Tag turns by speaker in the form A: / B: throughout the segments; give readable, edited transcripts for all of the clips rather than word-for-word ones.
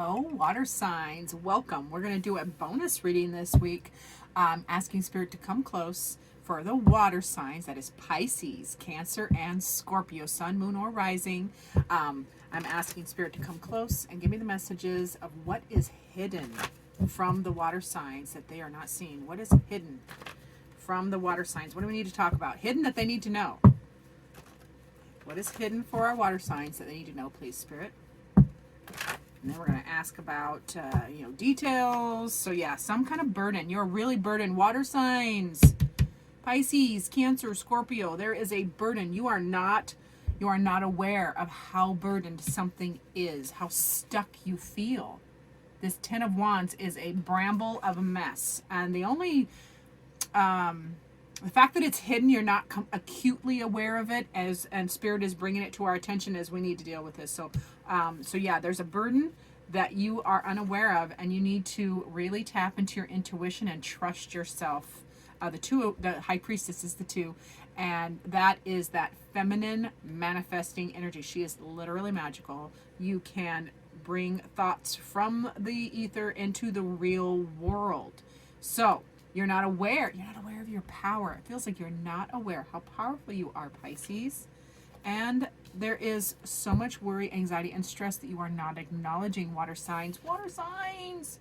A: Oh, water signs, welcome. We're going to do a bonus reading this week, asking Spirit to come close for the water signs. That is Pisces, Cancer, and Scorpio, Sun, Moon, or Rising. I'm asking Spirit to come close and give me the messages of what is hidden from the water signs that they are not seeing. What is hidden from the water signs? What do we need to talk about? Hidden that they need to know. What is hidden for our water signs that they need to know, please, Spirit? And then we're going to ask about, details. So yeah, some kind of burden. You're really burdened. Water signs, Pisces, Cancer, Scorpio. There is a burden. You are not aware of how burdened something is, how stuck you feel. This Ten of Wands is a bramble of a mess. And the fact that it's hidden, you're not acutely aware of it, and Spirit is bringing it to our attention as we need to deal with this. So yeah, there's a burden that you are unaware of, and you need to really tap into your intuition and trust yourself. The High Priestess is the two, and that is that feminine manifesting energy. She is literally magical. You can bring thoughts from the ether into the real world. So you're not aware of your power. It feels like you're not aware how powerful you are, Pisces. And there is so much worry, anxiety, and stress that you are not acknowledging. Water signs. Water signs.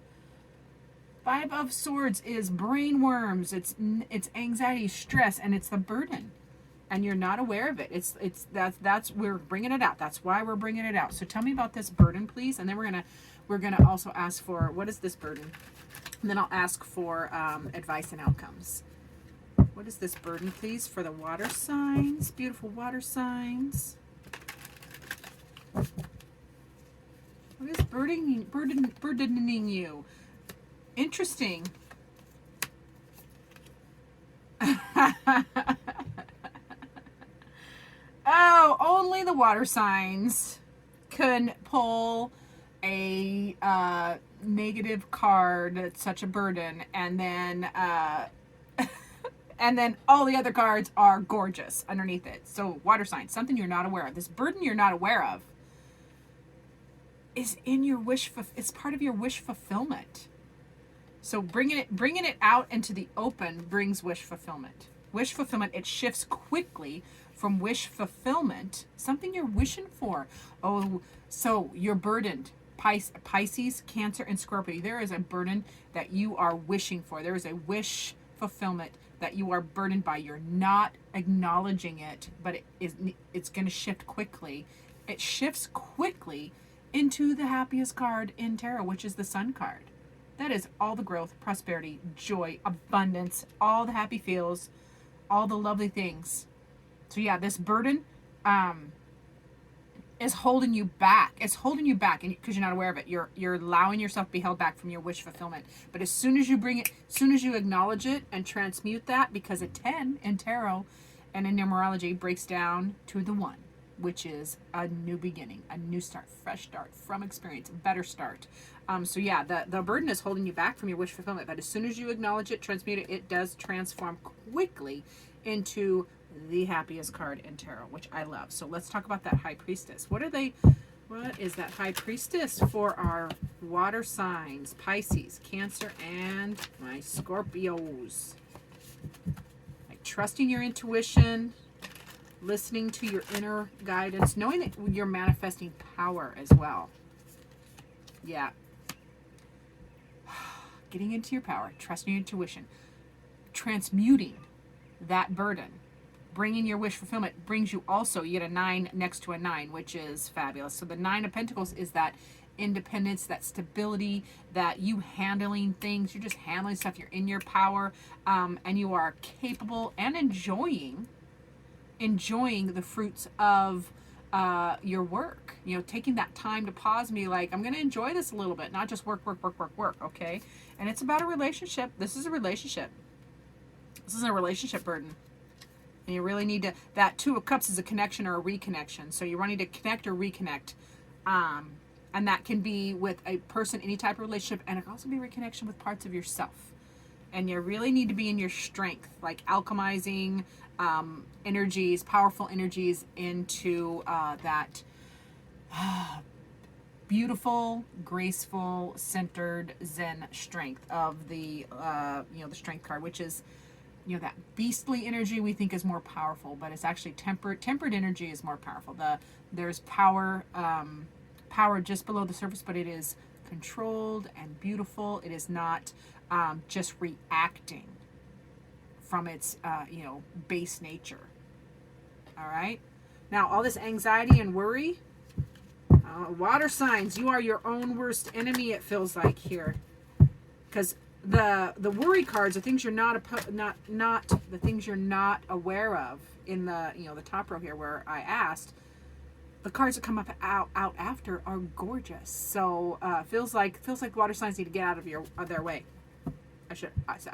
A: Five of Swords is brain worms. It's anxiety, stress, and it's the burden. And you're not aware of it. That's we're bringing it out. That's why we're bringing it out. So tell me about this burden, please. And then we're gonna also ask for, what is this burden? And then I'll ask for advice and outcomes. What is this burden, please, for the water signs? Beautiful water signs. What is burdening you? Interesting. Oh, only the water signs can pull a negative card that's such a burden, and then and then all the other cards are gorgeous underneath it. So water signs, something you're not aware of. This burden you're not aware of is in your it's part of your wish fulfillment. So bringing it out into the open brings wish fulfillment. Wish fulfillment, it shifts quickly from wish fulfillment, something you're wishing for. Oh, so you're burdened. Pisces, Cancer, and Scorpio. There is a burden that you are wishing for. There is a wish fulfillment that you are burdened by. You're not acknowledging it, but it's going to shift quickly. It shifts quickly into the happiest card in tarot, which is the Sun card. That is all the growth, prosperity, joy, abundance, all the happy feels, all the lovely things. So yeah, this burden is holding you back. It's holding you back, and because you're not aware of it, you're allowing yourself to be held back from your wish fulfillment. But as soon as you bring it, as soon as you acknowledge it and transmute that, because a 10 in tarot and in numerology breaks down to the 1, which is a new beginning, a new start, fresh start from experience, a better start. So yeah, the burden is holding you back from your wish fulfillment. But as soon as you acknowledge it, transmute it, it does transform quickly into the happiest card in tarot, which I love. So let's talk about that High Priestess. What is that High Priestess for our water signs? Pisces, Cancer, and my Scorpios. Like trusting your intuition, listening to your inner guidance, knowing that you're manifesting power as well. Yeah. Getting into your power, trusting your intuition, transmuting that burden. Bringing your wish fulfillment brings you also, you get a 9 next to a 9, which is fabulous. So the 9 of Pentacles is that independence, that stability, that you handling things. You're just handling stuff. You're in your power, and you are capable and enjoying the fruits of your work. You know, taking that time to pause and be like, I'm going to enjoy this a little bit, not just work, okay? And it's about a relationship. This is a relationship. This is a relationship burden. And you really need to, that 2 of Cups is a connection or a reconnection. So you're wanting to connect or reconnect. And that can be with a person, any type of relationship, and it can also be reconnection with parts of yourself. And you really need to be in your strength, like alchemizing energies, powerful energies into that beautiful, graceful, centered Zen strength of the the strength card, which is that beastly energy we think is more powerful, but it's actually tempered energy is more powerful. There's power just below the surface, but it is controlled and beautiful. It is not just reacting from its base nature. All right, now all this anxiety and worry, water signs, you are your own worst enemy, it feels like here, because the worry cards are things you're not the things you're not aware of. In the the top row here where I asked, the cards that come up out after are gorgeous. So feels like water signs need to get out of their way. I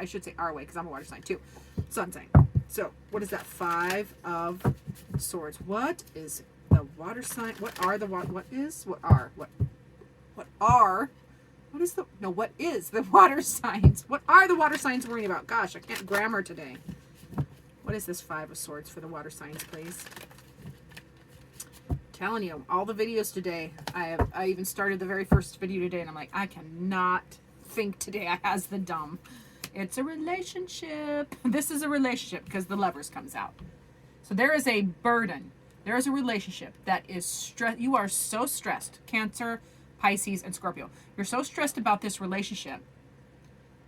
A: should say our way, because I'm a water sign too. Sun sign. So what is that? 5 of Swords. What is the water sign? What is the water signs? What are the water signs worrying about? Gosh, I can't grammar today. What is this 5 of Swords for the water signs, please? Telling you, all the videos today, I even started the very first video today, and I'm like, I cannot think today. I has the dumb. It's a relationship. This is a relationship because the Lovers comes out. So there is a burden. There is a relationship that is stress. You are so stressed. Cancer, Pisces, and Scorpio. You're so stressed about this relationship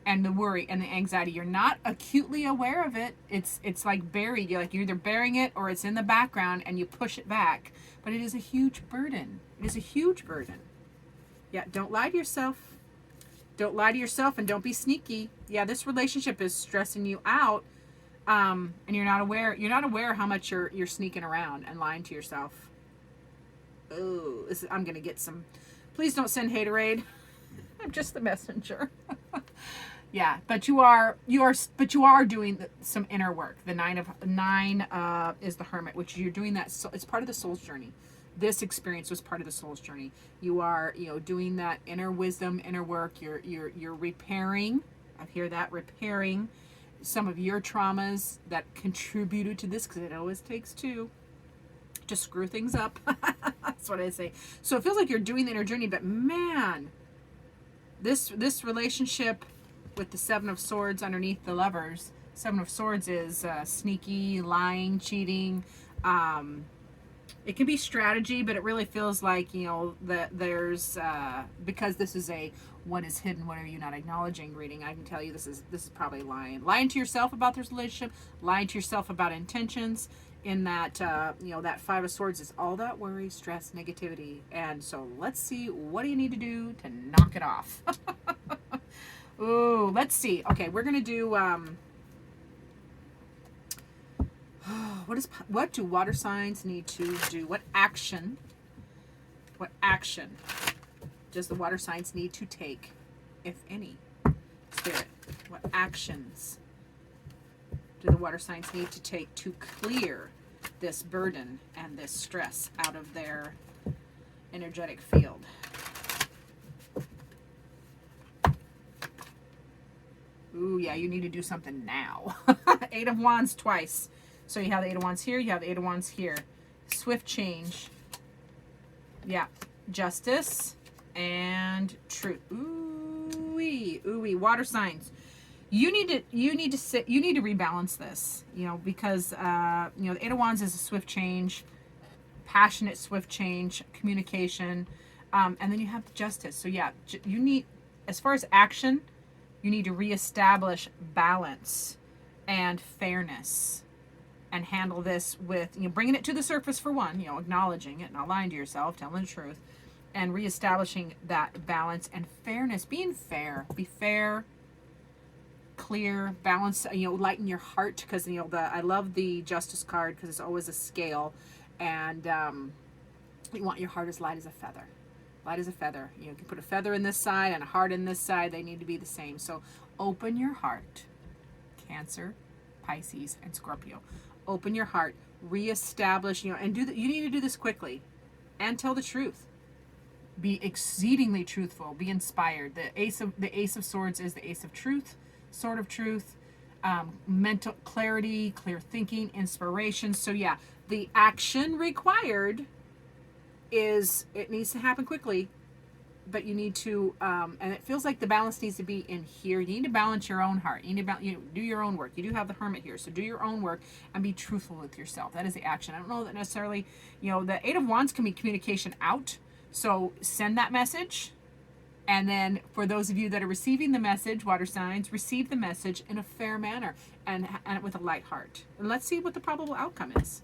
A: and the worry and the anxiety. You're not acutely aware of it. It's like buried. You're either burying it or it's in the background and you push it back. But it is a huge burden. It is a huge burden. Yeah, don't lie to yourself. Don't lie to yourself, and don't be sneaky. Yeah, this relationship is stressing you out, and you're not aware. You're not aware how much you're sneaking around and lying to yourself. Oh, I'm gonna get some. Please don't send haterade. I'm just the messenger. Yeah, but you are doing some inner work. The 9 is the Hermit, which you're doing that. So it's part of the soul's journey. This experience was part of the soul's journey. You are, doing that inner wisdom, inner work. You're repairing. I hear that, repairing some of your traumas that contributed to this, because it always takes 2 to screw things up. That's what I say. So it feels like you're doing the inner journey, but man, this relationship with the 7 of Swords underneath the Lovers. 7 of Swords is sneaky, lying, cheating. It can be strategy, but it really feels like, that there's, because this is a what is hidden, what are you not acknowledging reading, I can tell you this is probably lying. Lying to yourself about this relationship, lying to yourself about intentions, in that, that 5 of Swords is all that worry, stress, negativity. And so let's see, what do you need to do to knock it off? Ooh, let's see. Okay, we're going to do, what do water signs need to do? What action does the water signs need to take, if any? Spirit, what actions do the water signs need to take to clear this burden and this stress out of their energetic field? Ooh, yeah, you need to do something now. 8 of Wands twice. So you have the 8 of Wands here, you have the 8 of Wands here. Swift change. Yeah. Justice and truth. Ooh-wee, ooh-wee. Water signs. You need to rebalance this, because the 8 of Wands is a swift change, passionate swift change, communication, and then you have the Justice. So yeah, you need, as far as action, you need to reestablish balance and fairness, and handle this with, bringing it to the surface for one, acknowledging it, not lying to yourself, telling the truth, and reestablishing that balance and fairness, being fair, be fair, clear, balance, lighten your heart, because, I love the Justice card because it's always a scale, and you want your heart as light as a feather. Light as a feather. You can put a feather in this side and a heart in this side. They need to be the same. So open your heart. Cancer, Pisces, and Scorpio. Open your heart. Reestablish, and you need to do this quickly. And tell the truth. Be exceedingly truthful. Be inspired. The Ace of Swords is the Ace of Truth, Sword of Truth, mental clarity, clear thinking, inspiration. So yeah, the action required is, it needs to happen quickly. but you need to, and it feels like the balance needs to be in here. You need to balance your own heart. You need to do your own work. You do have the Hermit here, so do your own work and be truthful with yourself. That is the action. I don't know that necessarily, the Eight of Wands can be communication out. So send that message. And then for those of you that are receiving the message, water signs, receive the message in a fair manner and with a light heart. And let's see what the probable outcome is.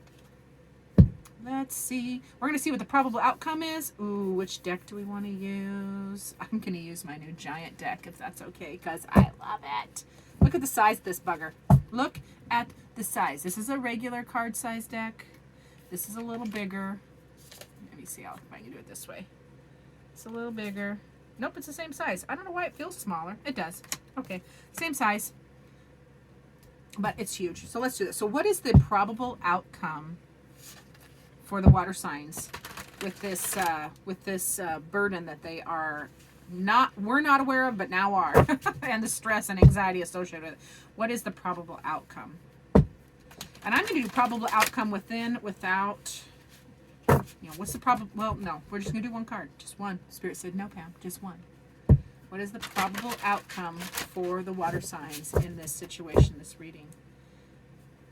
A: Let's see. We're going to see what the probable outcome is. Ooh, which deck do we want to use? I'm going to use my new giant deck if that's okay, because I love it. Look at the size of this bugger. Look at the size. This is a regular card size deck. This is a little bigger. Let me see if I can do it this way. It's a little bigger. Nope, it's the same size. I don't know why it feels smaller. It does. Okay, same size. But it's huge. So let's do this. So what is the probable outcome for the water signs with this burden that they are we're not aware of, but now are, and the stress and anxiety associated with it? What is the probable outcome? And I'm going to do probable outcome without. What's the probable? Well, no, we're just going to do one card. Just one. Spirit said, no, Pam, just one. What is the probable outcome for the water signs in this situation, this reading?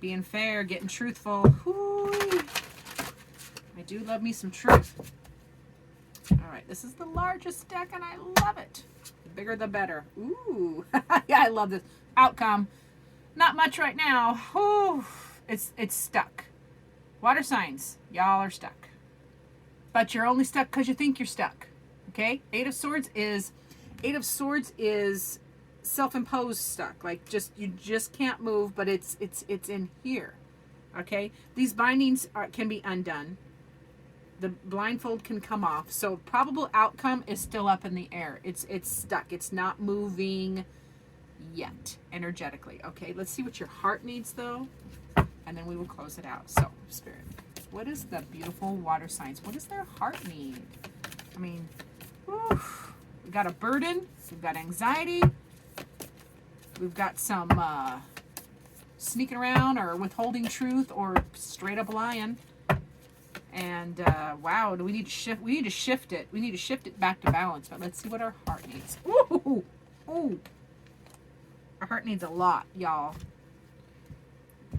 A: Being fair, getting truthful. Whoo-wee. I do love me some truth. All right, this is the largest deck, and I love it. The bigger, the better. Ooh, yeah, I love this. Outcome. Not much right now. Ooh, it's stuck. Water signs, y'all are stuck. But you're only stuck because you think you're stuck. Okay? Eight of Swords is self-imposed stuck. Like you just can't move, but it's in here. Okay? These bindings can be undone. The blindfold can come off. So probable outcome is still up in the air. It's stuck. It's not moving yet energetically. Okay? Let's see what your heart needs though. And then we will close it out. So, Spirit, what is the beautiful water signs? What does their heart need? I mean, we got a burden. We've got anxiety. We've got some sneaking around or withholding truth or straight up lying. And wow, do we need to shift? We need to shift it. We need to shift it back to balance. But let's see what our heart needs. Ooh, ooh. Our heart needs a lot, y'all.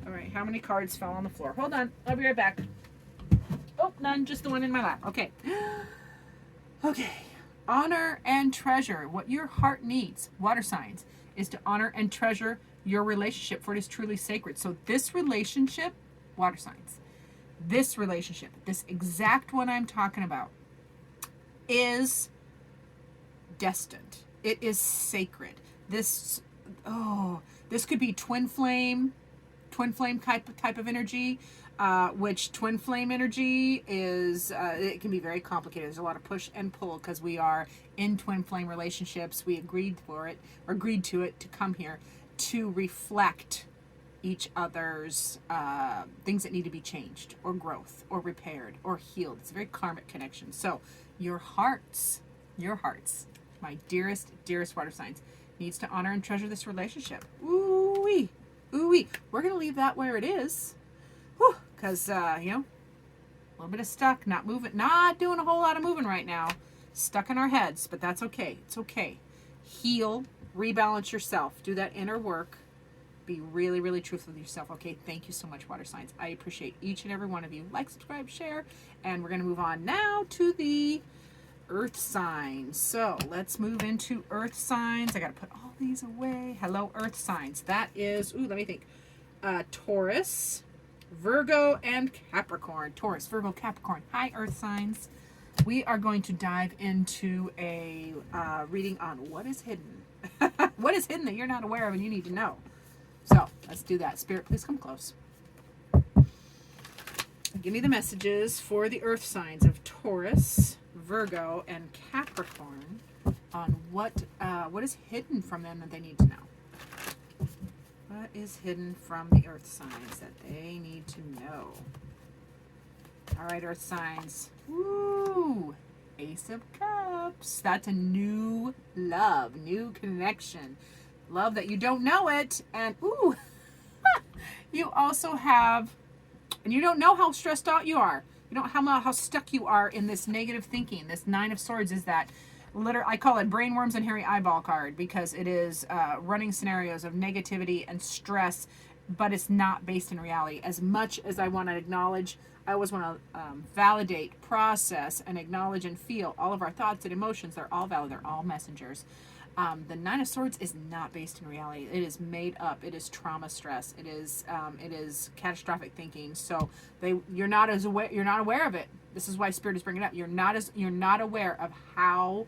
A: All right, how many cards fell on the floor? Hold on, I'll be right back. Oh, none, just the one in my lap. Okay. Okay. Honor and treasure. What your heart needs, water signs, is to honor and treasure your relationship, for it is truly sacred. So this relationship, water signs, this relationship, this exact one I'm talking about, is destined. It is sacred. This could be twin flame type of energy, which twin flame energy is, it can be very complicated. There's a lot of push and pull because we are in twin flame relationships. We agreed to it to come here to reflect each other's things that need to be changed or growth or repaired or healed. It's a very karmic connection. So your hearts, my dearest water signs, needs to honor and treasure this relationship. Ooh-wee. Ooh-wee. We're going to leave that where it is. Because, a little bit of stuck, not moving, not doing a whole lot of moving right now. Stuck in our heads, but that's okay. It's okay. Heal, rebalance yourself. Do that inner work. Be really, really truthful with yourself. Okay, thank you so much, water signs. I appreciate each and every one of you. Like, subscribe, share. And we're going to move on now to the earth signs. So let's move into earth signs. I got to put all these away. Hello, earth signs. That is, let me think. Taurus, Virgo, and Capricorn. Taurus, Virgo, Capricorn. Hi, earth signs. We are going to dive into a reading on what is hidden. What is hidden that you're not aware of and you need to know. So let's do that. Spirit, please come close. Give me the messages for the earth signs of Taurus, Virgo, and Capricorn on what is hidden from them that they need to know. What is hidden from the earth signs that they need to know? All right, earth signs. Woo! Ace of Cups. That's a new love, new connection. Love that you don't know it. And ooh, you also have, and you don't know how stressed out you are. You don't know how stuck you are in this negative thinking. This Nine of Swords is that I call it brainworms and hairy eyeball card, because it is running scenarios of negativity and stress, but it's not based in reality. As much as I want to acknowledge, I always want to validate, process, and acknowledge and feel all of our thoughts and emotions. They're all valid. They're all messengers. The Nine of Swords is not based in reality. It is made up. It is trauma stress. It is catastrophic thinking. So you're not aware of it. This is why Spirit is bringing it up. You're not aware of how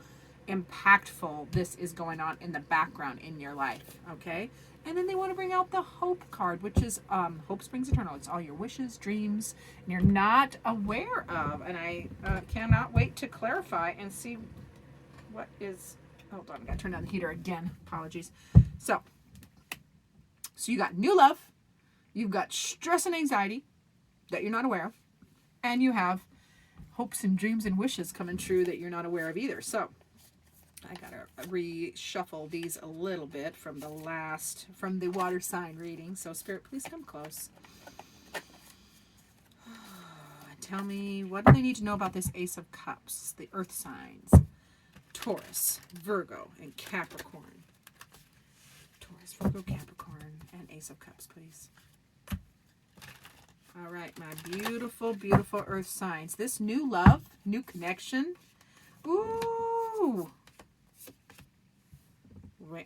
A: impactful this is going on in the background in your life. Okay. And then they want to bring out the Hope card, which is hope springs eternal. It's all your wishes, dreams, and you're not aware of. And I cannot wait to clarify and see what is. Hold on, I got to turn down the heater again. Apologies. So you got new love, you've got stress and anxiety that you're not aware of, and you have hopes and dreams and wishes coming true that you're not aware of either. So I gotta reshuffle these a little bit from the water sign reading. So Spirit, please come close. Tell me, what do they need to know about this Ace of Cups, the earth signs? Taurus, Virgo, and Capricorn. Taurus, Virgo, Capricorn, and Ace of Cups, please. All right, my beautiful, beautiful earth signs. This new love, new connection. Ooh.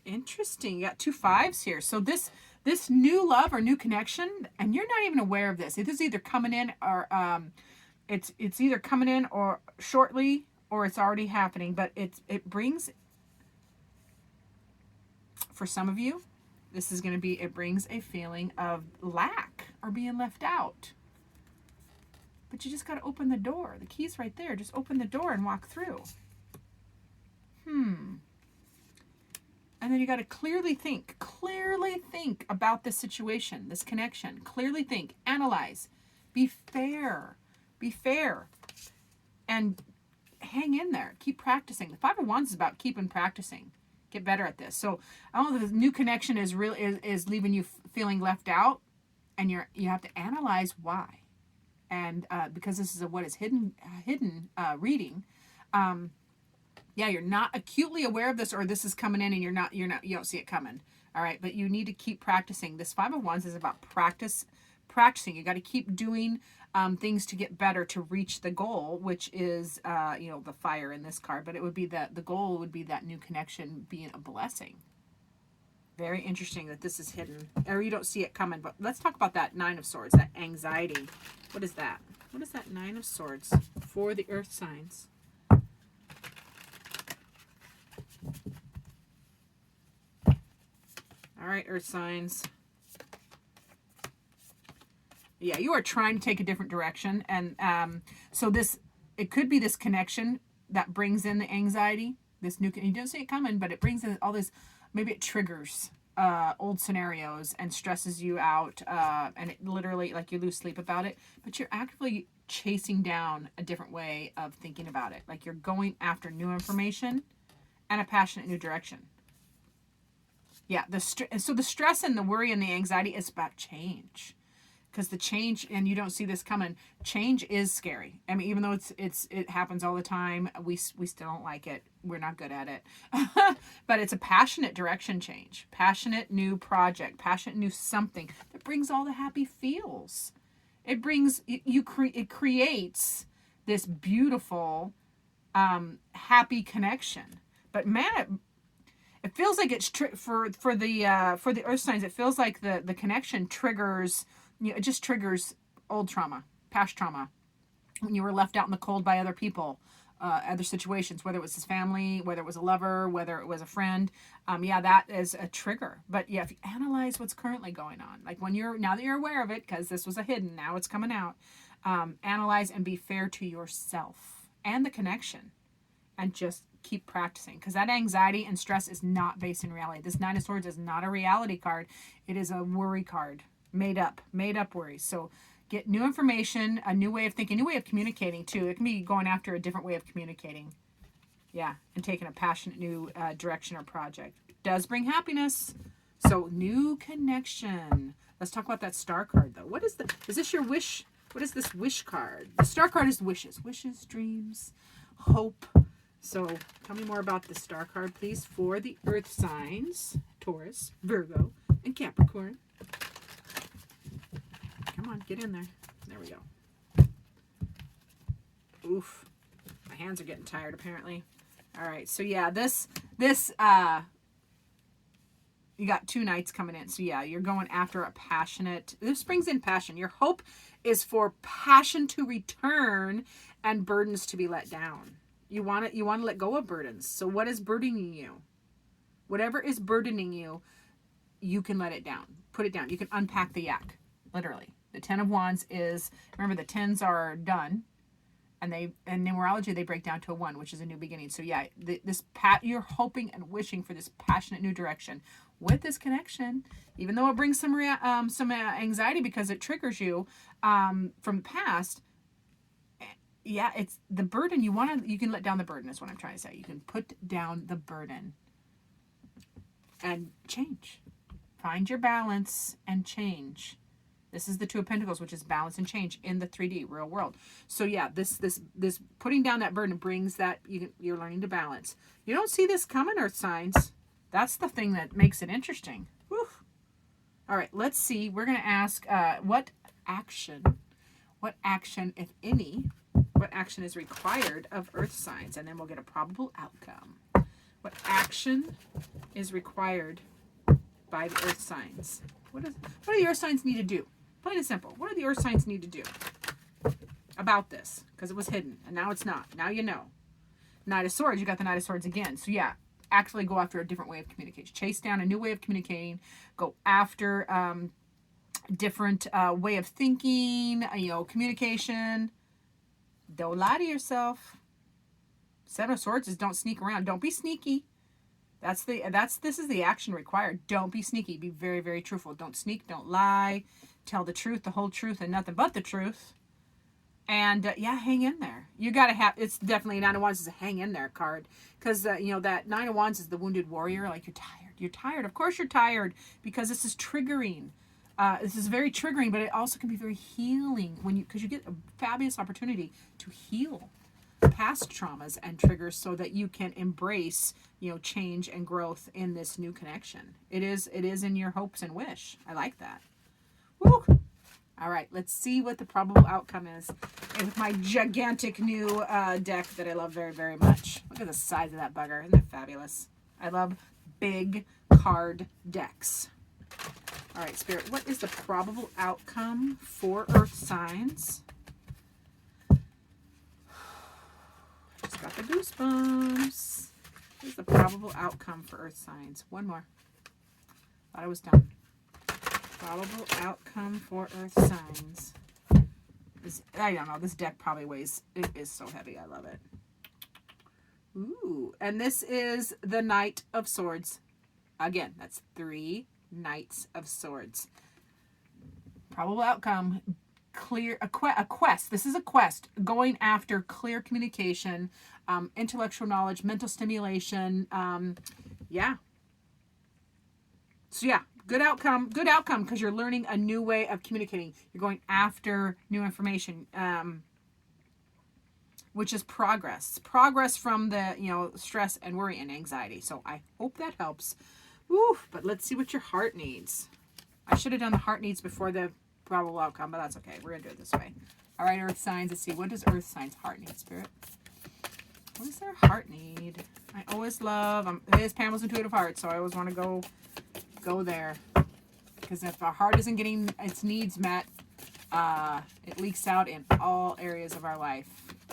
A: Interesting. You got 2 5s here. So this new love or new connection, and you're not even aware of this. It is either coming in or it's either coming in or shortly, or it's already happening, but it brings, for some of you, this is going to be, it brings a feeling of lack or being left out. But you just got to open the door. The key's right there. Just open the door and walk through. And then you got to clearly think about this situation, this connection. Clearly think, analyze, be fair, and hang in there. Keep practicing. The Five of Wands is about keeping practicing. Get better at this. So I don't know if the new connection is really is leaving you feeling left out, and you have to analyze why. And because this is what is hidden reading. Yeah, you're not acutely aware of this, or this is coming in and you don't see it coming. All right, but you need to keep practicing. This Five of Wands is about practicing. You got to keep doing things to get better to reach the goal, which is the fire in this card. But it would be the goal would be that new connection being a blessing. Very interesting that this is hidden, or you don't see it coming. But let's talk about that Nine of Swords, that anxiety. What is that? What is that Nine of Swords for the earth signs? All right, earth signs. Yeah, you are trying to take a different direction. And so it could be this connection that brings in the anxiety. This new, you don't see it coming, but it brings in all this, maybe it triggers old scenarios and stresses you out. And it literally, like, you lose sleep about it. But you're actively chasing down a different way of thinking about it. Like, you're going after new information and a passionate new direction. Yeah, so the stress and the worry and the anxiety is about change. Because the change, and you don't see this coming, change is scary. I mean, even though it happens all the time, we still don't like it. We're not good at it. But it's a passionate direction change. Passionate new project. Passionate new something that brings all the happy feels. It brings, it creates this beautiful, happy connection. But man, it feels like it's for the earth signs. It feels like the connection triggers. It just triggers old trauma, past trauma, when you were left out in the cold by other people, other situations, whether it was his family, whether it was a lover, whether it was a friend. Yeah, that is a trigger. But yeah, if you analyze what's currently going on, like now that you're aware of it, because this was a hidden, now it's coming out. Analyze and be fair to yourself and the connection, and just keep practicing, because that anxiety and stress is not based in reality. This Nine of Swords is not a reality card. It is a worry card. Made up worries. So get new information, a new way of thinking, new way of communicating too. It can be going after a different way of communicating. Yeah, and taking a passionate new direction or project. It does bring happiness. So new connection. Let's talk about that Star card though. Is this your wish? What is this wish card? The Star card is wishes. Wishes, dreams, hope, So tell me more about the star card, please, for the earth signs, Taurus, Virgo, and Capricorn. Come on, get in there. There we go. Oof. My hands are getting tired, apparently. All right, so yeah, this you got 2 nights coming in. So yeah, you're going after a passionate, this brings in passion. Your hope is for passion to return and burdens to be let down. You want to let go of burdens. So what is burdening you? Whatever is burdening you, you can let it down. Put it down. You can unpack the yak, literally. The 10 of Wands is, remember, the 10s are done. And in numerology, they break down to a 1, which is a new beginning. So yeah, you're hoping and wishing for this passionate new direction with this connection, even though it brings some anxiety because it triggers you from the past. Yeah, it's the burden you can let down the burden is what I'm trying to say. You can put down the burden and change. Find your balance and change. This is the 2 of Pentacles, which is balance and change in the 3D real world. So yeah, this putting down that burden brings that you're learning to balance. You don't see this coming, earth signs. That's the thing that makes it interesting. Whew. All right, let's see. We're going to ask what action, if any, what action is required of earth signs, and then we'll get a probable outcome. What action is required by the earth signs? What do the earth signs need to do? Plain and simple. What do the earth signs need to do about this? Because it was hidden, and now it's not. Now you know. Knight of Swords, you got the Knight of Swords again. So yeah, actually go after a different way of communication. Chase down a new way of communicating. Go after different way of thinking, communication. Don't lie to yourself. 7 of Swords is don't sneak around. Don't be sneaky. This is the action required. Don't be sneaky. Be very, very truthful. Don't sneak. Don't lie. Tell the truth, the whole truth, and nothing but the truth. And yeah, hang in there. You got to have, it's definitely 9 of Wands is a hang in there card. Because, that 9 of Wands is the wounded warrior. Like, you're tired. You're tired. Of course you're tired because this is triggering. This is very triggering, but it also can be very healing because you get a fabulous opportunity to heal past traumas and triggers so that you can embrace, change and growth in this new connection. It is in your hopes and wish. I like that. Woo! All right, let's see what the probable outcome is with my gigantic new deck that I love very, very much. Look at the size of that bugger. Isn't that fabulous? I love big card decks. All right, Spirit, what is the probable outcome for earth signs? Just got the goosebumps. What is the probable outcome for earth signs? One more. Thought I was done. Probable outcome for earth signs. I don't know. This deck probably weighs, it is so heavy. I love it. Ooh. And this is the Knight of Swords. Again, that's 3 Knights of Swords. Probable outcome, a quest. This is a quest going after clear communication, intellectual knowledge, mental stimulation. Yeah. So yeah, good outcome because you're learning a new way of communicating. You're going after new information, which is progress. Progress from the, stress and worry and anxiety. So I hope that helps. Woo, but let's see what your heart needs. I should have done the heart needs before the probable outcome, but that's okay. We're going to do it this way. All right, earth signs. Let's see. What does earth signs heart need, Spirit? What does their heart need? I always love, it is Pamela's intuitive heart, so I always want to go there. Because if our heart isn't getting its needs met, it leaks out in all areas of our life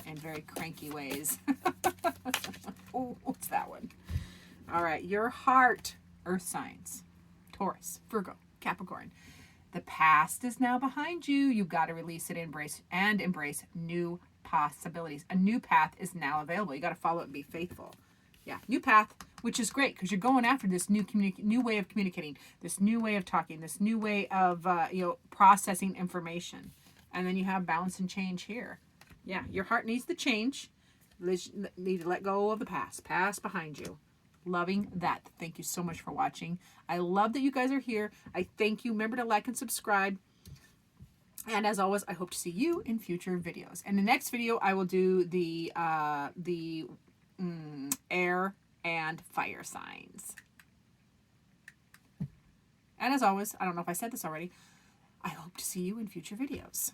A: in very cranky ways. Oh, what's that one? All right, your heart, earth signs, Taurus, Virgo, Capricorn. The past is now behind you. You've got to release it, embrace new possibilities. A new path is now available. You got to follow it and be faithful. Yeah, new path, which is great because you're going after this new way of communicating, this new way of talking, this new way of processing information. And then you have balance and change here. Yeah, your heart needs the change. Need to let go of the past. Past behind you. Loving that. Thank you so much for watching. I love that you guys are here. I thank you. Remember to like and subscribe. And as always, I hope to see you in future videos. In the next video, I will do the air and fire signs. And as always, I don't know if I said this already, I hope to see you in future videos.